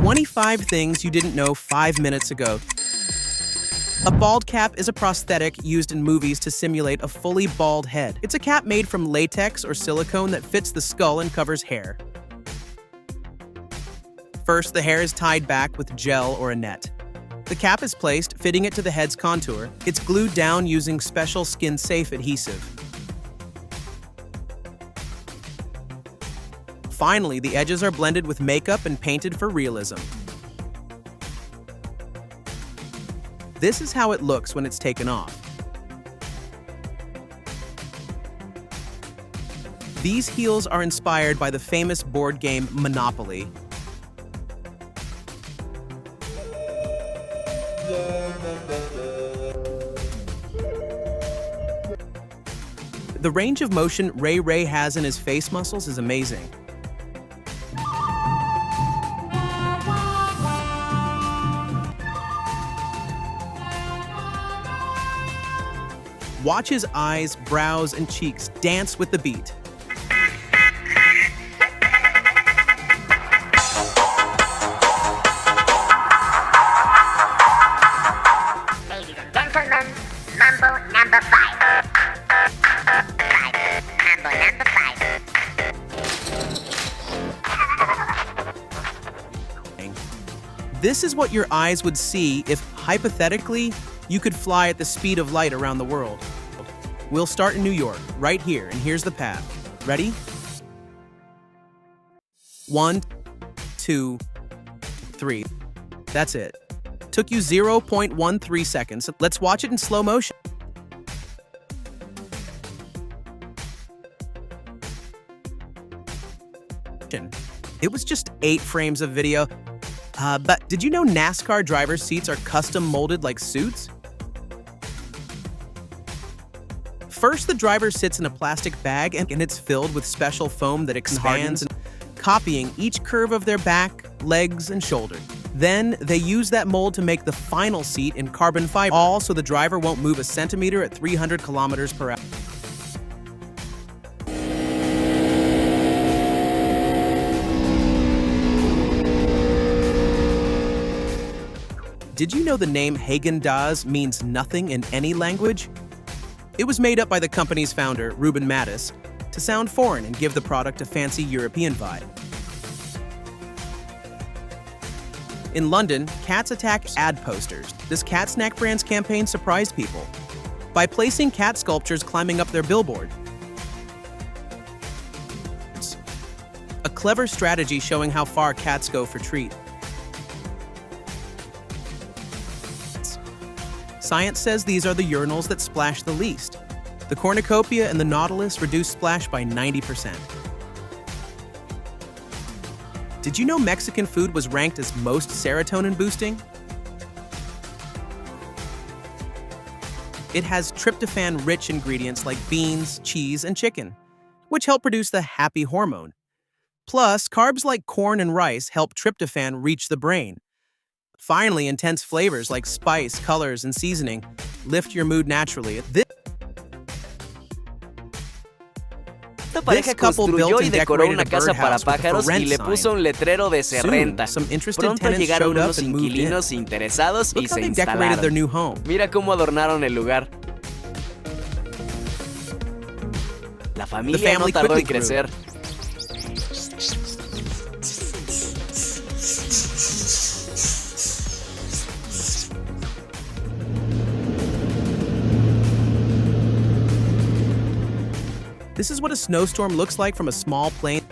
25 things you didn't know 5 minutes ago. A bald cap is a prosthetic used in movies to simulate a fully bald head. It's a cap made from latex or silicone that fits the skull and covers hair. First, the hair is tied back with gel or a net. The cap is placed, fitting it to the head's contour. It's glued down using special skin-safe adhesive. Finally, the edges are blended with makeup and painted for realism. This is how it looks when it's taken off. These heels are inspired by the famous board game Monopoly. The range of motion Ray has in his face muscles is amazing. Watch his eyes, brows, and cheeks dance with the beat. Ladies and gentlemen, Mambo number 5. Mambo number 5. This is what your eyes would see if, hypothetically, you could fly at the speed of light around the world. We'll start in New York, right here, and here's the path. Ready? 1, 2, 3. That's it. Took you 0.13 seconds. Let's watch it in slow motion. It was just 8 frames of video. But did you know NASCAR driver seats are custom molded like suits? First, the driver sits in a plastic bag and it's filled with special foam that expands, copying each curve of their back, legs, and shoulder. Then, they use that mold to make the final seat in carbon fiber, all so the driver won't move a centimeter at 300 kilometers per hour. Did you know the name Häagen-Dazs means nothing in any language? It was made up by the company's founder, Ruben Mattis, to sound foreign and give the product a fancy European vibe. In London, cats attack ad posters. This cat snack brand's campaign surprised people by placing cat sculptures climbing up their billboard. A clever strategy showing how far cats go for treats. Science says these are the urinals that splash the least. The cornucopia and the nautilus reduce splash by 90%. Did you know Mexican food was ranked as most serotonin boosting? It has tryptophan-rich ingredients like beans, cheese, and chicken, which help produce the happy hormone. Plus, carbs like corn and rice help tryptophan reach the brain. Finally, intense flavors like spice, colors, and seasoning lift your mood naturally. Esta pareja construyó y decoró una casa para pájaros y le puso un letrero de se renta. Pronto llegaron unos inquilinos interesados y se instalaron. Mira cómo adornaron el lugar. La familia no tardó en crecer. This is what a snowstorm looks like from a small plane.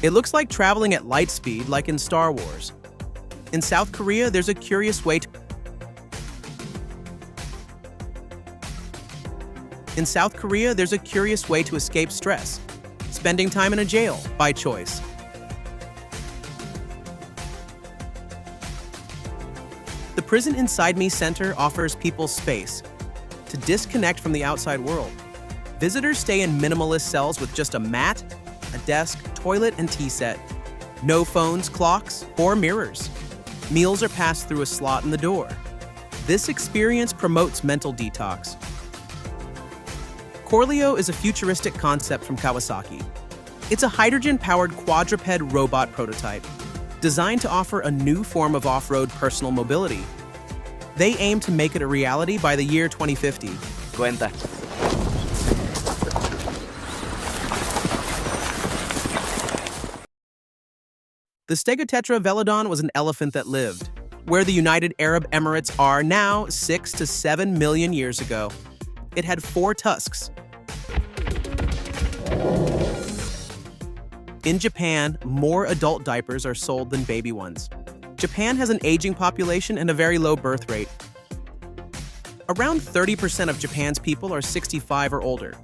It looks like traveling at light speed, like in Star Wars. In South Korea, there's a curious way to escape stress: spending time in a jail by choice. The Prison Inside Me Center offers people space to disconnect from the outside world. Visitors stay in minimalist cells with just a mat, a desk, toilet, and tea set. No phones, clocks, or mirrors. Meals are passed through a slot in the door. This experience promotes mental detox. Corleo is a futuristic concept from Kawasaki. It's a hydrogen-powered quadruped robot prototype, designed to offer a new form of off-road personal mobility. They aim to make it a reality by the year 2050. Cuenta. The Stegotetra velodon was an elephant that lived, where the United Arab Emirates are now 6 to 7 million years ago. It had 4 tusks. In Japan, more adult diapers are sold than baby ones. Japan has an aging population and a very low birth rate. Around 30% of Japan's people are 65 or older.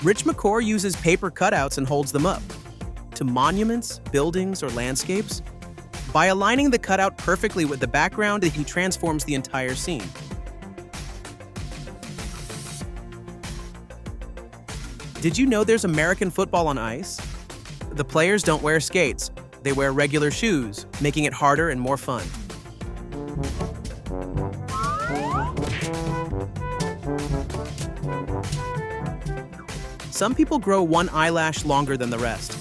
Rich McCore uses paper cutouts and holds them up to monuments, buildings, or landscapes. By aligning the cutout perfectly with the background, he transforms the entire scene. Did you know there's American football on ice? The players don't wear skates. They wear regular shoes, making it harder and more fun. Some people grow one eyelash longer than the rest.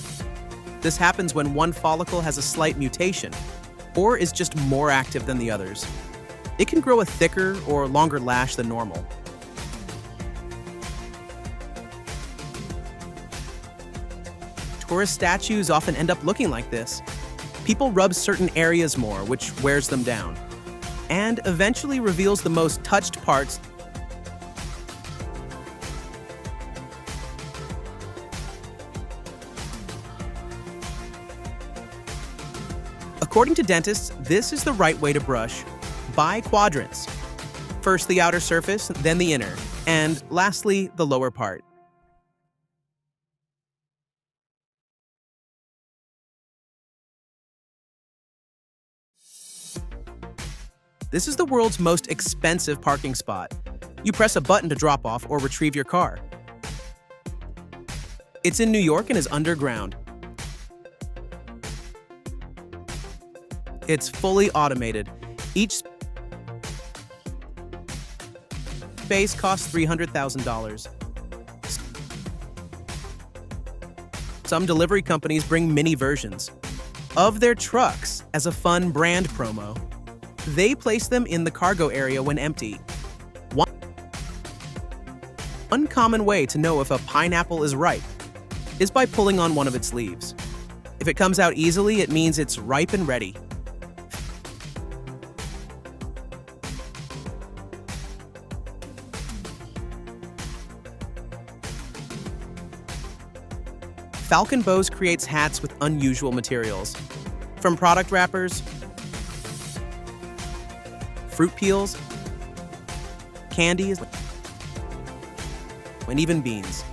This happens when one follicle has a slight mutation, or is just more active than the others. It can grow a thicker or longer lash than normal. Tourist statues often end up looking like this. People rub certain areas more, which wears them down, and eventually reveals the most touched parts. According to dentists, this is the right way to brush, by quadrants. First the outer surface, then the inner, and lastly, the lower part. This is the world's most expensive parking spot. You press a button to drop off or retrieve your car. It's in New York and is underground. It's fully automated. Each space costs $300,000. Some delivery companies bring mini versions of their trucks as a fun brand promo. They place them in the cargo area when empty. One common way to know if a pineapple is ripe is by pulling on one of its leaves. If it comes out easily, it means it's ripe and ready. Falcon Bows creates hats with unusual materials, from product wrappers, fruit peels, candies, and even beans.